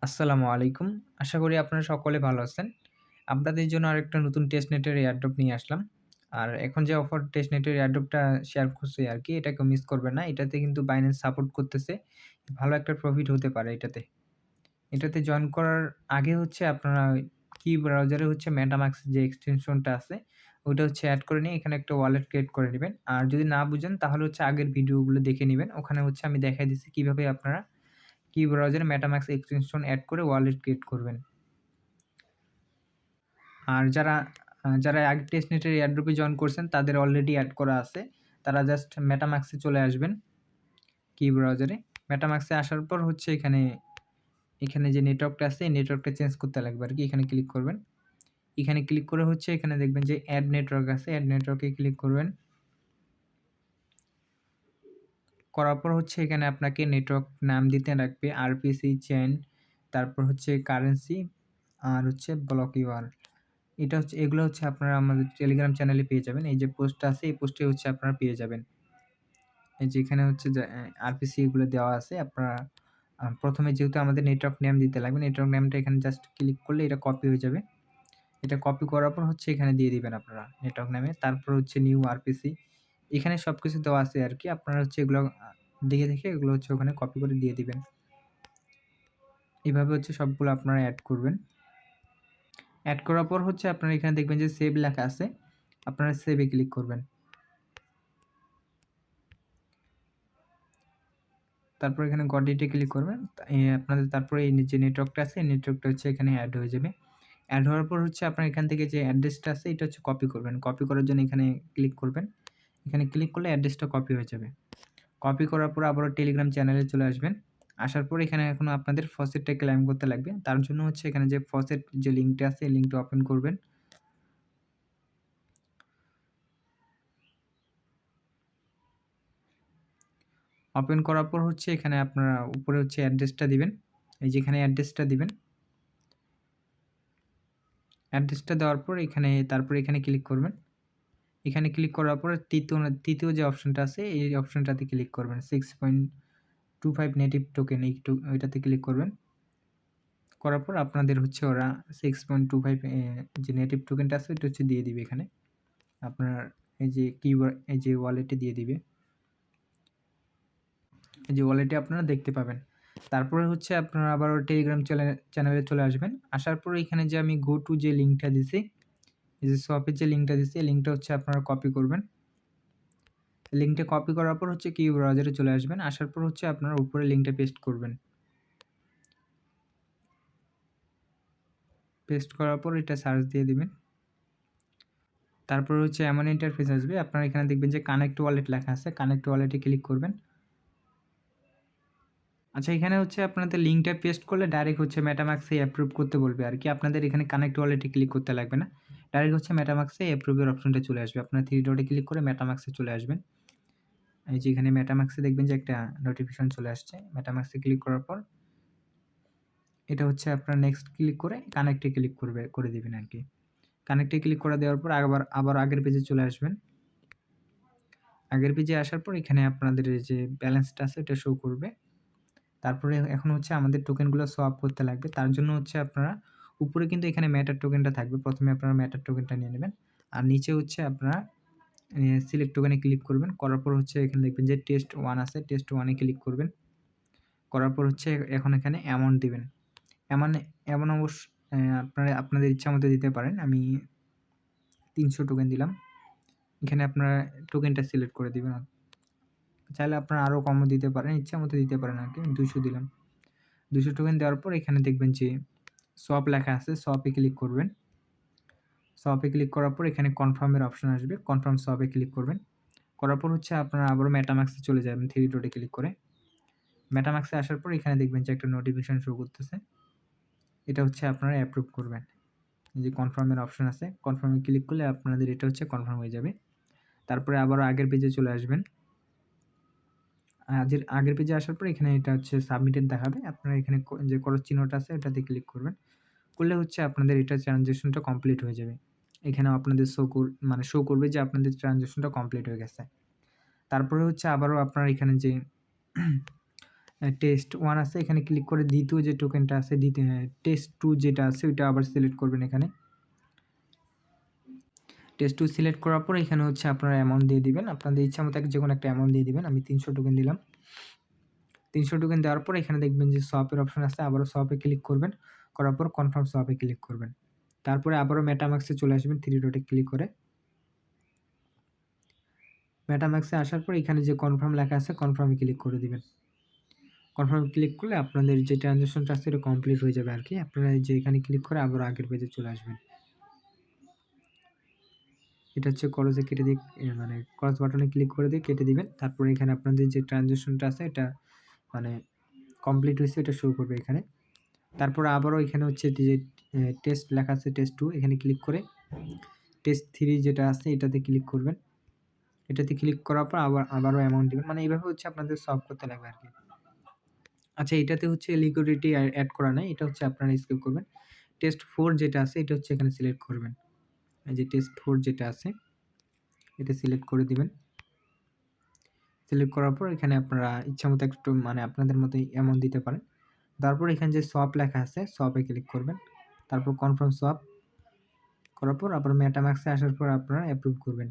আসসালামু আলাইকুম। আশা করি আপনারা সকলে ভালো আছেন। আপনাদের জন্য আরেকটা নতুন টেস্টনেটের এয়ারড্রপ নিয়ে আসলাম। আর এখন যে অফার টেস্টনেটের এয়ারড্রপটা শেয়ার করছি আরকি, এটা কেউ মিস করবেন না। এটাতে কিন্তু বাইন্যান্স সাপোর্ট করতেছে। ভালো একটা প্রফিট হতে পারে এটাতে। এটাতে জয়েন করার আগে হচ্ছে আপনারা কি ব্রাউজারে হচ্ছে MetaMask যে এক্সটেনশনটা আছে, ওইটা হচ্ছে এড করে নিয়ে এখানে একটা ওয়ালেট ক্রিয়েট করে নিবেন। আর যদি না বুঝেন তাহলে হচ্ছে আগের ভিডিওগুলো দেখে নিবেন। ওখানে হচ্ছে আমি দেখায় দিচ্ছি কিভাবে আপনারা কি ব্রাউজারে MetaMask এক্সটেনশন এড করে ওয়ালেট ক্রিয়েট করবেন। আর যারা আগে টেস্টনেটের এয়ারড্রপে জয়েন করছেন তাদের অলরেডি এড করা আছে। তারা জাস্ট MetaMask এ চলে আসবেন কি ব্রাউজারে। MetaMask এ আসার পর হচ্ছে এখানে যে নেটওয়ার্কটা আছে এই নেটওয়ার্কটা চেঞ্জ করতে লাগবে আরকি। এখানে ক্লিক করবেন। এখানে ক্লিক করে হচ্ছে এখানে দেখবেন যে এড নেটওয়ার্ক আছে। এড নেটওয়ার্কে ক্লিক করবেন। করার পর হচ্ছে এখানে আপনাকে নেটওয়ার্ক নাম দিতে লাগবে আরপিসি চেইন, তারপর হচ্ছে কারেন্সি আর হচ্ছে ব্লক ইউআরএল। এগুলো হচ্ছে আপনারা আমাদের টেলিগ্রাম চ্যানেলে পেয়ে যাবেন। এই যে পোস্টটা আছে এই পোস্টে হচ্ছে আপনারা পেয়ে যাবেন। এই যে এখানে হচ্ছে যে আরপিসি এগুলো দেওয়া আছে। আপনারা ১ম এ যেহেতু আমাদের নেটওয়ার্ক নেম দিতে লাগবে, নেটওয়ার্ক নেমটা এখানে জাস্ট ক্লিক করলে এটা কপি হয়ে যাবে। এটা কপি করার পর হচ্ছে এখানে দিয়ে দিবেন আপনারা নেটওয়ার্ক নেমে। তারপর হচ্ছে নিউ আরপিসি। এখানে সবকিছু দেওয়া আছে আরকি। আপনারা হচ্ছে এগুলো দেখে এগুলো হচ্ছে ওখানে কপি করে দিয়ে দিবেন। এভাবে হচ্ছে সবগুলো আপনারা এড করবেন। এড করার পর হচ্ছে আপনারা এখানে দেখবেন যে সেভ লেখা আছে। আপনারা সেভে ক্লিক করবেন। তারপর এখানে গট ইট এ ক্লিক করবেন। আপনাদের তারপরে এই যে নেটওয়ার্কটা আছে, এই নেটওয়ার্কটা হচ্ছে এখানে এড হয়ে যাবে। এড হওয়ার পর হচ্ছে আপনার এখান থেকে যে অ্যাড্রেসটা আছে এটা হচ্ছে কপি করবেন। কপি করার জন্য এখানে ক্লিক করবেন। এখানে ক্লিক করলে অ্যাড্রেসটা কপি হয়ে যাবে। কপি করার পর আবারও টেলিগ্রাম চ্যানেলে চলে আসবেন। আসার পর এখানে এখন আপনাদের ফসেটটা ক্লেইম করতে লাগবে। তার জন্য হচ্ছে এখানে যে ফসেট যে লিঙ্কটা আছে এই লিঙ্কটা ওপেন করবেন। ওপেন করার পর হচ্ছে এখানে আপনারা উপরে হচ্ছে অ্যাড্রেসটা দিবেন। এই যে এখানে অ্যাড্রেসটা দিবেন। অ্যাড্রেসটা দেওয়ার পর তারপরে এখানে ক্লিক করবেন। এখানে ক্লিক করার পরে তৃতীয় যে অপশনটা আছে এই অপশনটাতে ক্লিক করবেন। 6.25 নেটিভ টোকেন ওইটাতে ক্লিক করবেন। করার পর আপনাদের হচ্ছে ওরা 6.25 যে নেটিভ টোকেনটা আছে ওইটা হচ্ছে দিয়ে দিবে এখানে। আপনার এই যে ওয়ালেটে দিয়ে দিবে। এই যে ওয়ালেটে আপনারা দেখতে পাবেন। তারপরে হচ্ছে আপনারা আবারও টেলিগ্রাম চ্যানেলে চলে আসবেন। আসার পরে এখানে যে আমি গো টু যে লিঙ্কটা দিছি, এই যে শপের যে লিঙ্কটা দিছি এই লিঙ্কটা হচ্ছে আপনারা কপি করবেন। লিঙ্কটা কপি করার পর হচ্ছে কিউ ব্রাউজারে চলে আসবেন। আসার পর হচ্ছে আপনারা উপরে লিঙ্কটা পেস্ট করবেন। পেস্ট করার পর এটা সার্চ দিয়ে দিবেন। তারপর হচ্ছে এমন ইন্টারফেস আসবে। আপনারা এখানে দেখবেন যে কানেক্ট ওয়ালেট লেখা আছে। কানেক্ট ওয়ালেটে ক্লিক করবেন। আচ্ছা এখানে হচ্ছে আপনাদের লিঙ্কটা পেস্ট করলে ডাইরেক্ট হচ্ছে MetaMask এ অ্যাপ্রুভ করতে বলবে আরকি। আপনাদের এখানে কানেক্ট ওয়ালেটে ক্লিক করতে লাগবে না। ডাইরেক্ট হচ্ছে MetaMask এ অ্যাপ্রুভ এর অপশনটা চলে আসবে। আপনারা 3 ডটে ক্লিক করে MetaMask এ চলে আসবেন। এই যে এখানে MetaMask এ দেখবেন যে একটা নোটিফিকেশন চলে আসছে। MetaMask এ ক্লিক করার পর এটা হচ্ছে আপনারা নেক্সট ক্লিক করে কানেক্ট এ ক্লিক করে দিবেন আরকি। কানেক্ট এ ক্লিক করে দেওয়ার পর আবার আগের পেজে চলে আসবেন। আগের পেজে আসার পর এখানে আপনাদের এই যে ব্যালেন্সটা আছে এটা শো করবে। তারপরে এখন হচ্ছে আমাদের টোকেনগুলো সোয়াপ করতে লাগবে। তার জন্য হচ্ছে আপনারা উপরে কিন্তু এখানে ম্যাটার টোকেনটা থাকবে। ১ম এ আপনারা ম্যাটার টোকেনটা নিয়ে নেবেন। আর নিচে হচ্ছে আপনারা সিলেক্ট টোকেনে ক্লিক করবেন। করার পর হচ্ছে এখানে দেখবেন যে টেস্ট 1 আছে। টেস্ট 1 এ ক্লিক করবেন। করার পর হচ্ছে এখন এখানে অ্যামাউন্ট দিবেন। অ্যামাউন্ট আপনারা আপনাদের ইচ্ছামত দিতে পারেন। আমি ৩০০ টোকেন দিলাম। এখানে আপনারা টোকেনটা সিলেক্ট করে দিবেন। চাইলে আপনারা আরও কমও দিতে পারেন। ইচ্ছামত দিতে পারেন আরকি। ২০০ দিলাম। ২০০ টোকেন দেওয়ার পর এখানে দেখবেন যে সোয়াপ লেখা আছে। সোয়াপে ক্লিক করবেন। সোয়াপে ক্লিক করার পর এখানে কনফার্ম এর অপশন আসবে। কনফার্ম সোয়াপে ক্লিক করবেন। করার পর হচ্ছে আপনারা আবারও MetaMask এ চলে যাবেন 3 ডটে ক্লিক করে। MetaMask এ আসার পর এখানে দেখবেন যে একটা নোটিফিকেশন শো করতেছে। এটা হচ্ছে আপনারা অ্যাপ্রুভ করবেন। এই যে কনফার্ম এর অপশন আছে। কনফার্ম এ ক্লিক করলে আপনাদের এটা হচ্ছে কনফার্ম হয়ে যাবে। তারপরে আবারও আগের পেজে চলে আসবেন। আগের পেজে আসার পর এখানে এটা হচ্ছে সাবমিটেড দেখাবে। আপনারা এখানে যে ক্রস চিহ্নটা আছে এটাতে ক্লিক করবেন। করলে হচ্ছে আপনাদের এটা ট্রান্সেকশনটা কমপ্লিট হয়ে যাবে। এখানেও আপনাদের শো করবে যে আপনাদের ট্রান্সেকশনটা কমপ্লিট হয়ে গেছে। তারপরে হচ্ছে আবারও আপনারা এখানে যে টেস্ট 1 আছে এখানে ক্লিক করে দ্বিতীয় যে টোকেনটা আছে টেস্ট 2 যেটা আছে ওইটা আবার সিলেক্ট করবেন এখানে। টেস্ট 2 সিলেক্ট করার পর এখানে হচ্ছে আপনারা অ্যামাউন্ট দিয়ে দিবেন। আপনাদের ইচ্ছামতো যেকোনো একটা অ্যামাউন্ট দিয়ে দিবেন। আমি 300 টোকেন দিলাম। 300 টোকেন দেওয়ার পর এখানে দেখবেন যে সোয়াপের অপশন আছে। আবারও সোয়াপে ক্লিক করবেন। করার পর কনফার্ম সোয়াপে ক্লিক করবেন। তারপরে আবারও মেটামাক্সে চলে আসবেন 3 ডটে ক্লিক করে। মেটামাক্সে আসার পর এখানে যে কনফার্ম লেখা আছে কনফার্মে ক্লিক করে দিবেন। কনফার্ম ক্লিক করলে আপনাদের যে ট্রানজ্যাকশনটা আছে এটা কমপ্লিট হয়ে যাবে আরকি। আপনারা যে এখানে ক্লিক করে আবার আগের পেজে চলে আসবেন। এটা হচ্ছে ক্রসে কেটে দিয়ে মানে ক্রস বাটনে ক্লিক করে দিয়ে কেটে দিবেন। তারপরে এখানে আপনাদের যে ট্রানজ্যাকশনটা আছে এটা মানে কমপ্লিট হইছে এটা শো করবে এখানে। তারপরে আবারও এখানে হচ্ছে যে টেস্ট লেখা আছে টেস্ট 2 এখানে ক্লিক করে টেস্ট 3 যেটা আছে এটাতে ক্লিক করবেন। এটাতে ক্লিক করার পর আবারও অ্যামাউন্ট দিবেন। মানে এইভাবে হচ্ছে আপনাদের সলভ করতে লাগবে আরকি। আচ্ছা এটাতে হচ্ছে লিকুইডিটি এড করা নাই। এটা হচ্ছে আপনারা স্কিপ করবেন। টেস্ট 4 যেটা আছে এটা হচ্ছে এখানে সিলেক্ট করবেন। এই যে টেস্ট 4 যেটা আছে এটা সিলেক্ট করে দিবেন। সিলেক্ট করার পর এখানে আপনারা ইচ্ছামতো একটু মানে আপনাদের মতোই অ্যামাউন্ট দিতে পারেন। তারপর এখানে যে সোয়াপ লেখা আছে সোয়াপে ক্লিক করবেন। তারপর কনফার্ম সোয়াপ করার পর আবার মেটামাক্সে আসার পর আপনারা অ্যাপ্রুভ করবেন।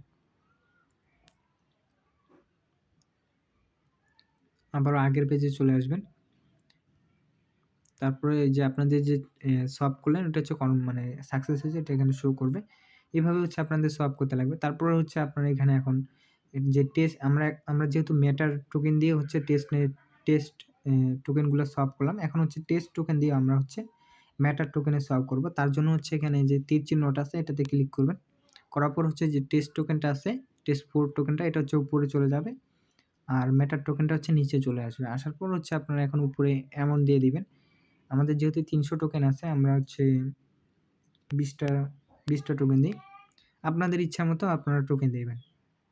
আবারও আগের পেজে চলে আসবেন। তারপরে এই যে আপনাদের যে সোয়াপ করলেন ওটা হচ্ছে মানে সাকসেস হয়েছে এটা এখানে শো করবে। এভাবে হচ্ছে আপনাদের সোয়াপ করতে লাগবে। তারপরে হচ্ছে আপনারা এখানে এখন যে টেস্ট আমরা যেহেতু মেটার টোকেন দিয়ে হচ্ছে টেস্ট টোকেনগুলো সোয়াপ করলাম। এখন হচ্ছে টেস্ট টোকেন দিয়ে আমরা হচ্ছে ম্যাটার টোকেনে সোয়াপ করব। তার জন্য হচ্ছে এখানে যে তীর চিহ্নটা আছে এটাতে ক্লিক করবেন। করার পর হচ্ছে যে টেস্ট টোকেনটা আছে, টেস্ট 4 টোকেনটা এটা হচ্ছে উপরে চলে যাবে। আর ম্যাটার টোকেনটা হচ্ছে নিচে চলে আসবে। আসার পর হচ্ছে আপনারা এখন উপরে অ্যামাউন্ট দিয়ে দিবেন। আমাদের যেহেতু 300 টোকেন আছে আমরা হচ্ছে 20 টা টোকেন দিই। আপনাদের ইচ্ছামতো আপনারা টোকেন দিবেন।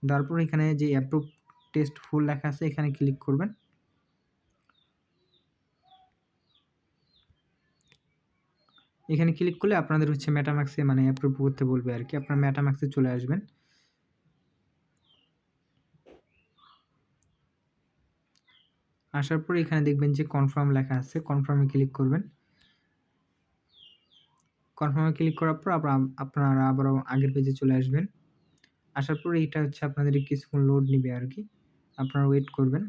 দেওয়ার পর এখানে যে অ্যাপ্রুভ টেস্ট ফুল লেখা আছে এখানে ক্লিক করবেন। এখানে ক্লিক করলে আপনাদের হচ্ছে মেটামাক্সে মানে অ্যাপ্রুভ করতে বলবে আরকি। আপনারা মেটামাক্সে চলে আসবেন। আসার পরে এখানে দেখবেন যে কনফার্ম লেখা আছে, কনফার্মে ক্লিক করবেন। কনফার্মে ক্লিক করার পর আপনারা আবারও আগের পেজে চলে আসবেন। আসার পরে এটা হচ্ছে আপনাদের কিছুক্ষণ লোড নিবে আরকি। আপনারা ওয়েট করবেন।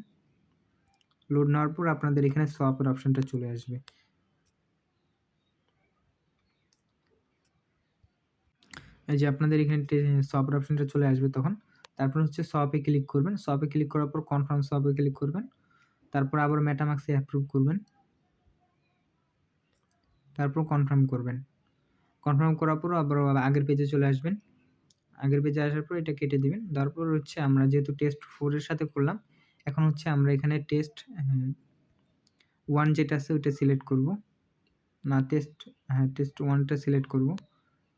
লোড নেওয়ার পর আপনাদের এখানে সোয়াপের অপশনটা চলে আসবে। এই যে আপনাদের এখানে সোয়াপের অপশনটা চলে আসবে তখন। তারপর হচ্ছে সোয়াপে ক্লিক করবেন। সোয়াপে ক্লিক করার পর কনফার্ম সোয়াপে ক্লিক করবেন। তারপর আবার মেটামাক্সে অ্যাপ্রুভ করবেন। তারপর কনফার্ম করবেন। কনফার্ম করার পর আবার আগের পেজে চলে আসবেন। আগের পেজে আসার পর এটা কেটে দিবেন। তারপর হচ্ছে আমরা যেহেতু টেস্ট 4 এর সাথে করলাম, এখন হচ্ছে আমরা এখানে টেস্ট 1 যেটা আছে ওইটা সিলেক্ট করব। না টেস্ট 1 টা সিলেক্ট করব।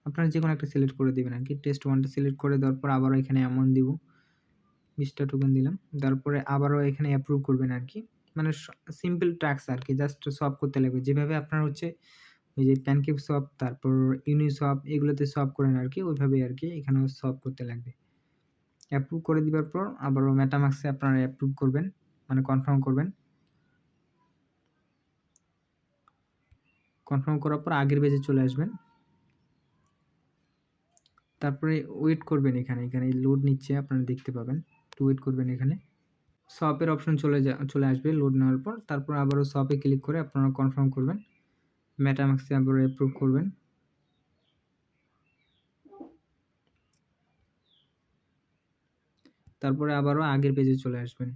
আপনারা যেকোনো একটা সিলেক্ট করে দিবেন আরকি। টেস্ট 1 টা সিলেক্ট করে দেওয়ার পর আবারও এখানে অ্যামাউন্ট দিব। 20 টা টোকেন দিলাম। তারপরে আবারও এখানে অ্যাপ্রুভ করবেন আরকি। মানে সিম্পল টাস্ক আরকি জাস্ট সলভ করতে লাগবে। যেভাবে আপনার হচ্ছে ওই যে প্যানকেক সলভ তারপর ইউনিসলভ এগুলোতে সলভ করেন আরকি ওইভাবেই আরকি এখানেও সলভ করতে লাগবে। অ্যাপ্রুভ করে দিবার পর আবারও মেটামাক্সে আপনারা অ্যাপ্রুভ করবেন মানে কনফার্ম করবেন। কনফার্ম করার পর আগের পেজে চলে আসবেন। তারপরে ওয়েট করবেন এখানে লোড নিচ্ছে আপনারা দেখতে পাবেন। একটু ওয়েট করবেন এখানে। শপের অপশন চলে আসবে লোড নেওয়ার পর। তারপর আবারও শপে ক্লিক করে আপনারা কনফার্ম করবেন। মেটামাক্সে আবারও অ্যাপ্রুভ করবেন। তারপরে আবারও আগের পেজে চলে আসবেন।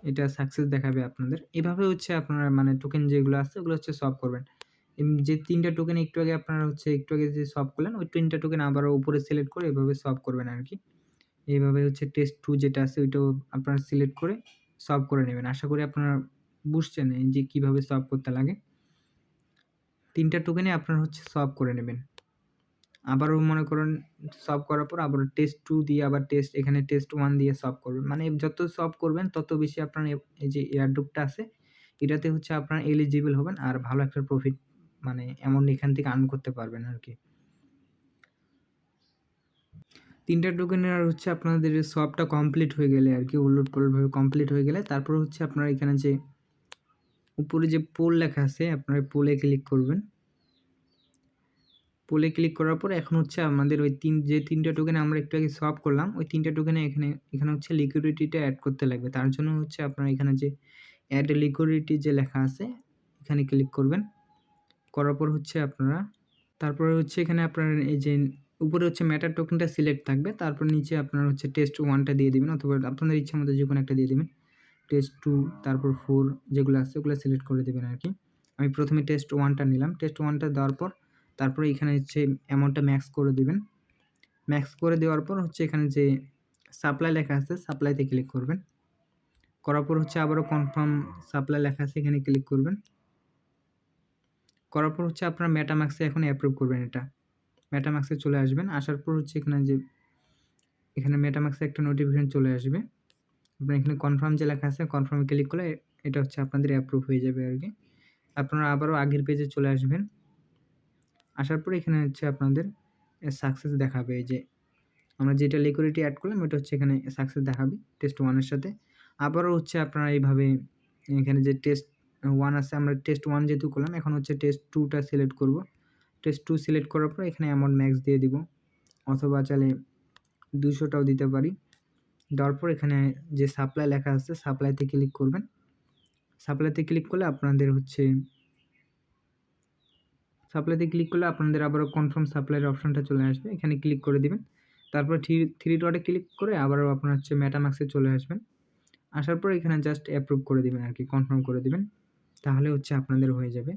এটা সাকসেস দেখাবে আপনাদের। এভাবে হচ্ছে আপনারা মানে টোকেন যেগুলো আছে ওগুলো হচ্ছে সলভ করবেন। যে ৩ টা টোকেন একটু আগে আপনারা হচ্ছে একটু আগে যে সলভ করলেন ওই ৩ টা টোকেন আবারও উপরে সিলেক্ট করে এভাবে সলভ করবেন আরকি। এইভাবে হচ্ছে টেস্ট 2 যেটা আছে ওইটাও আপনারা সিলেক্ট করে সলভ করে নেবেন। আশা করি আপনারা বুঝছেন এই যে কিভাবে সলভ করতে লাগে। ৩ টা টোকেনে আপনারা হচ্ছে সলভ করে নেবেন। আবারও মনে করেন সলভ করার পর আবার টেস্ট 2 দিয়ে আবার এখানে টেস্ট 1 দিয়ে সলভ করবেন। মানে যত সলভ করবেন তত বেশি আপনার এই যে এয়ারড্রপটা আছে এটাতে হচ্ছে আপনার এলিজিবল হবেন আর ভালো একটা প্রফিট মানে অ্যামাউন্ট এখান থেকে আর্ন করতে পারবেন আরকি। 3টা টোকেনের আর হচ্ছে আপনাদের সবটা কমপ্লিট হয়ে গেলে আরকি উলটপালটভাবে কমপ্লিট হয়ে গেলে তারপর হচ্ছে আপনারা এখানে যে উপরে যে পোল লেখা আছে আপনারা পোলে ক্লিক করবেন। পোলে ক্লিক করার পর এখন হচ্ছে আমাদের ওই 3টা টোকেন আমরা একটু আগে সোয়াপ করলাম, ওই 3টা টোকেনে এখানে হচ্ছে লিকুইডিটিটা এড করতে লাগবে। তার জন্য হচ্ছে আপনারা এখানে যে এড লিকুইডিটি যে লেখা আছে এখানে ক্লিক করবেন। করার পর হচ্ছে আপনারা তারপরে হচ্ছে এখানে আপনার এই যে উপরে হচ্ছে ম্যাটার টোকেনটা সিলেক্ট থাকবে। তারপর নিচে আপনার হচ্ছে টেস্ট 1 টা দিয়ে দিবেন অথবা আপনাদের ইচ্ছামতো যেকোনো একটা দিয়ে দিবেন। টেস্ট 2 তারপর 4 যেগুলো আছে ওগুলো সিলেক্ট করে দিবেন আরকি। আমি প্রথমে টেস্ট 1 টা নিলাম। টেস্ট 1 টা দেওয়ার পর তারপরে এখানে হচ্ছে অ্যামাউন্টটা ম্যাক্স করে দিবেন। ম্যাক্স করে দেওয়ার পর হচ্ছে এখানে যে সাপ্লাই লেখা আছে সাপ্লাইতে ক্লিক করবেন। করার পর হচ্ছে আবারও কনফার্ম সাপ্লাই লেখা আছে এখানে ক্লিক করবেন। করার পর হচ্ছে আপনারা MetaMask এ এখন অ্যাপ্রুভ করবেন এটা। MetaMask এ চলে আসবেন। আসার পর হচ্ছে এখানে MetaMask এ একটা নোটিফিকেশন চলে আসবে। আপনার এখানে কনফার্ম যে লেখা আছে কনফার্মে ক্লিক করলে এটা হচ্ছে আপনাদের অ্যাপ্রুভ হয়ে যাবে আরকি। আপনারা আবারও আগের পেজে চলে আসবেন। আসার পরে এখানে হচ্ছে আপনাদের সাকসেস দেখাবে এই যে আমরা যেটা লিকুইডিটি এড করলাম ওটা হচ্ছে এখানে সাকসেস দেখাবে টেস্ট 1 এর সাথে। আবারও হচ্ছে আপনারা এইভাবে এখানে যে টেস্ট 1 আছে আমরা টেস্ট 1 যেহেতু করলাম এখন হচ্ছে টেস্ট 2 টা সিলেক্ট করব। টেস্ট 2 সিলেক্ট করার পর এখানে অ্যামাউন্ট ম্যাক্স দিয়ে দিব অথবা চাইলে 200 টাও দিতে পারি। দেওয়ার পর এখানে যে সাপ্লাই লেখা আছে সাপ্লাইতে ক্লিক করবেন। সাপ্লাইতে ক্লিক করলে আপনাদের আবারও কনফার্ম সাপ্লাইয়ের অপশনটা চলে আসবে। এখানে ক্লিক করে দিবেন। তারপর থ্রি ডটে ক্লিক করে আবারও আপনার হচ্ছে MetaMask এ চলে আসবেন। আসার পর এখানে জাস্ট অ্যাপ্রুভ করে দিবেন আরকি, কনফার্ম করে দিবেন। তাহলে হচ্ছে আপনাদের হয়ে যাবে।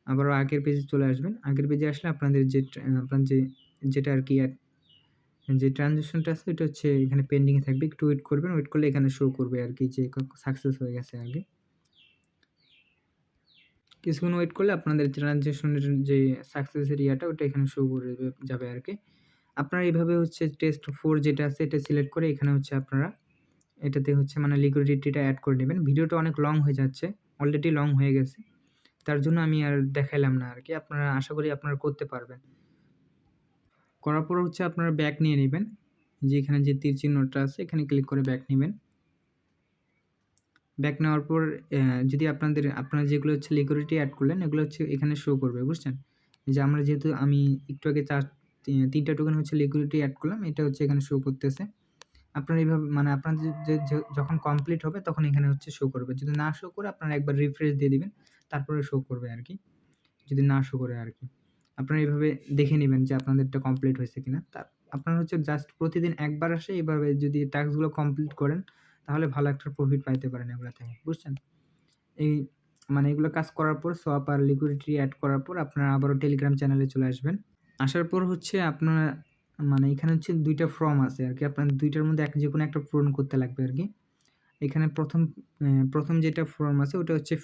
আবারও আগের পেজে চলে আসবেন। আগের পেজে আসলে আপনাদের আপনার যেটা আরকি যে ট্রানজ্যাকশনটা আছে এটা হচ্ছে এখানে পেন্ডিং এ থাকবে। একটু ওয়েট করবেন। ওয়েট করলে এখানে শো করবে আরকি যে সাকসেস হয়ে গেছে আরকি। কিছুক্ষণ ওয়েট করলে আপনাদের ট্রানজ্যাকশনের যে সাকসেসের ওটা এখানে শো করে যাবে আরকি। আপনারা এভাবে হচ্ছে টেস্ট 4 যেটা আছে এটা সিলেক্ট করে এখানে হচ্ছে আপনারা এটাতে হচ্ছে মানে লিকুইডিটিটা এড করে নেবেন। ভিডিওটা অনেক লং হয়ে যাচ্ছে। অলরেডি লং হয়ে গেছে। তার জন্য আমি আর দেখাইলাম না আরকি। আপনারা আশা করি আপনারা করতে পারবেন। করার পর হচ্ছে আপনারা ব্যাক নিয়ে নিবেন। যে এখানে যে তীর চিহ্নটা আছে এখানে ক্লিক করে ব্যাক নিবেন। ব্যাক নেওয়ার পর যদি আপনারা যেগুলো হচ্ছে লিকুইডিটি এড করলেন এগুলো হচ্ছে এখানে শো করবে, বুঝছেন? যে আমরা যেহেতু আমি একটু আগে 3টা টোকেন হচ্ছে লিকুইডিটি এড করলাম এটা হচ্ছে এখানে শো করতেছে। আপনারা এইভাবে মানে আপনাদের যখন কমপ্লিট হবে তখন এখানে হচ্ছে শো করবে। যদি না শো করে আপনারা একবার রিফ্রেশ দিয়ে দিবেন। তারপরে শো করবে আরকি। যদি না শো করে আরকি। আপনারা এভাবে দেখে নিবেন যে আপনাদেরটা কমপ্লিট হয়েছে কিনা। আপনারা হচ্ছে জাস্ট প্রতিদিন একবার আসে এভাবে যদি টাস্কগুলো কমপ্লিট করেন তাহলে ভালো একটা প্রফিট পাইতে পারেন এগুলা থেকে, বুঝছেন? এই মানে এগুলো কাজ করার পর সোয়াপ আর লিকুইডিটি এড করার পর আপনারা আবারও টেলিগ্রাম চ্যানেলে চলে আসবেন। আসার পর হচ্ছে আপনারা মানে এখানে হচ্ছে ২ টা ফর্ম আছে আরকি। আপনার ২ টার মধ্যে যেকোনো একটা পূরণ করতে লাগবে আরকি। এখানে ১ম যেটা ফর্ম আছে ওটা হচ্ছে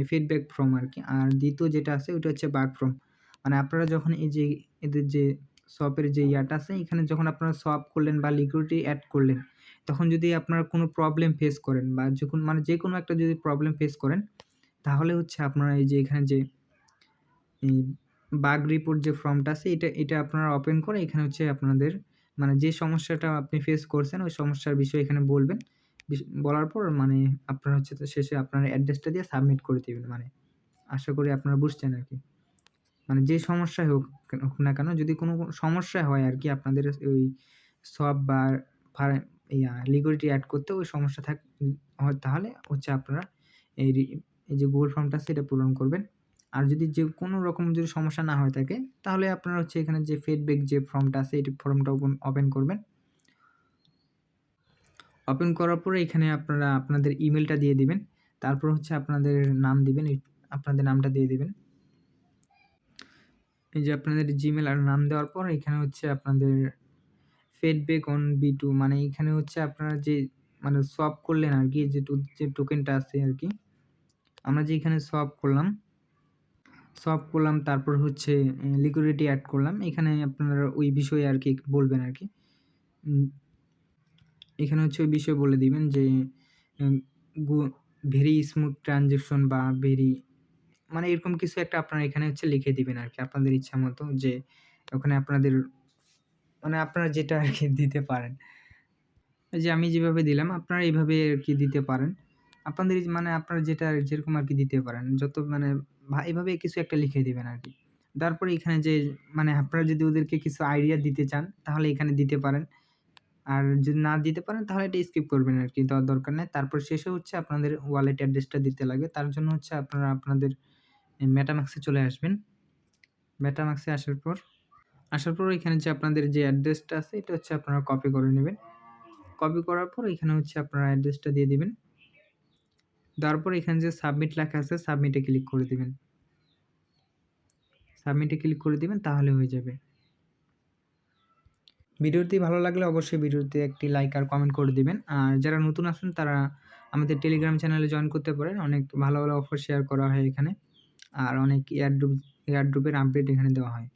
ফিডব্যাক ফর্ম আরকি। আর ২য় যেটা আছে ওটা হচ্ছে বাগ ফর্ম। মানে আপনারা যখন এই যে এদের যে সোয়াপের যে আছে এখানে যখন আপনারা সোয়াপ করলেন বা লিকুইডিটি এড করলেন, তখন যদি আপনারা কোনো প্রবলেম ফেস করেন বা যেকোনো একটা যদি প্রবলেম ফেস করেন, তাহলে হচ্ছে আপনারা এই যে এখানে যে এই বাগ রিপোর্ট যে ফর্মটা আছে এটা আপনারা ওপেন করে এখানে হচ্ছে আপনাদের মানে যে সমস্যাটা আপনি ফেস করছেন ওই সমস্যার বিষয়ে এখানে বলবেন। বলার পর মানে আপনারা হচ্ছে শেষে আপনার অ্যাড্রেসটা দিয়ে সাবমিট করে দিবেন। মানে আশা করি আপনারা বুঝছেন আরকি। মানে যে সমস্যাই হোক না কেন যদি কোনো সমস্যা হয় আরকি আপনাদের ওই সোয়াপ বা ভাড়া লিকুইডিটি এড করতে ওই সমস্যা হয় তাহলে হচ্ছে আপনারা এই রি এই যে গুগল ফর্মটা আছে এটা পূরণ করবেন। আর যদি কোনো রকম যদি সমস্যা না হয়ে থাকে তাহলে আপনারা হচ্ছে এখানে যে ফিডব্যাক যে ফর্মটা আছে এই ফর্মটা ওপেন করবেন। ওপেন করার পরে এখানে আপনারা আপনাদের ইমেইলটা দিয়ে দিবেন। তারপর হচ্ছে আপনাদের নাম দিবেন। আপনাদের নামটা দিয়ে দিবেন। এই যে আপনাদের জিমেইল আর নাম দেওয়ার পর এখানে হচ্ছে আপনাদের ফিডব্যাক অন B2 মানে এখানে হচ্ছে আপনারা যে মানে সোয়াপ করলেন আরকি যে টোকেনটা আছে আরকি। আমরা যে এখানে সোয়াপ করলাম তারপর হচ্ছে লিকুইডিটি এড করলাম। এখানে আপনারা ওই বিষয়ে আরকি বলবেন আরকি। উম এখানে হচ্ছে ওই বিষয়ে বলে দিবেন যে উম গু ভেরি স্মুথ ট্রানজ্যাকশন বা মানে এরকম কিছু একটা আপনারা এখানে হচ্ছে লিখে দিবেন আরকি আপনাদের ইচ্ছামতো যে ওখানে আপনাদের মানে আপনারা যেটা আরকি দিতে পারেন। এই যে আমি যেভাবে দিলাম আপনারা এইভাবে আরকি দিতে পারেন। আপনাদের এই যে মানে আপনারা যেটা যেরকম আরকি দিতে পারেন। যত মানে এভাবে কিছু একটা লিখে দিবেন আরকি। তারপরে এখানে যে মানে আপনারা যদি ওদেরকে কিছু আইডিয়া দিতে চান তাহলে এখানে দিতে পারেন। আর যদি না দিতে পারেন তাহলে এটা স্কিপ করবেন আরকি, দেওয়ার দরকার নাই। তারপর শেষে হচ্ছে আপনাদের ওয়ালেট অ্যাড্রেসটা দিতে লাগবে। তার জন্য হচ্ছে আপনারা আপনাদের MetaMask এ চলে আসবেন। MetaMask এ আসার পর এখানে যে আপনাদের যে অ্যাড্রেসটা আছে এটা হচ্ছে আপনারা কপি করে নিবেন। কপি করার পর এখানে হচ্ছে আপনারা অ্যাড্রেসটা দিয়ে দিবেন। দেওয়ার পর এখানে যে সাবমিট লেখা আছে সাবমিট এ ক্লিক করে দিবেন। সাবমিট এ ক্লিক করে দিবেন তাহলে হয়ে যাবে। ভিডিওটি ভালো লাগলে অবশ্যই ভিডিওতে একটি লাইক আর কমেন্ট করে দিবেন। আর যারা নতুন আছেন তারা আমাদের টেলিগ্রাম চ্যানেলে জয়েন করতে পারেন। অনেক ভালো, ভালো অফার শেয়ার করা হয় এখানে। আর অনেক এয়ারড্রপের আপডেট এখানে দেওয়া হয়।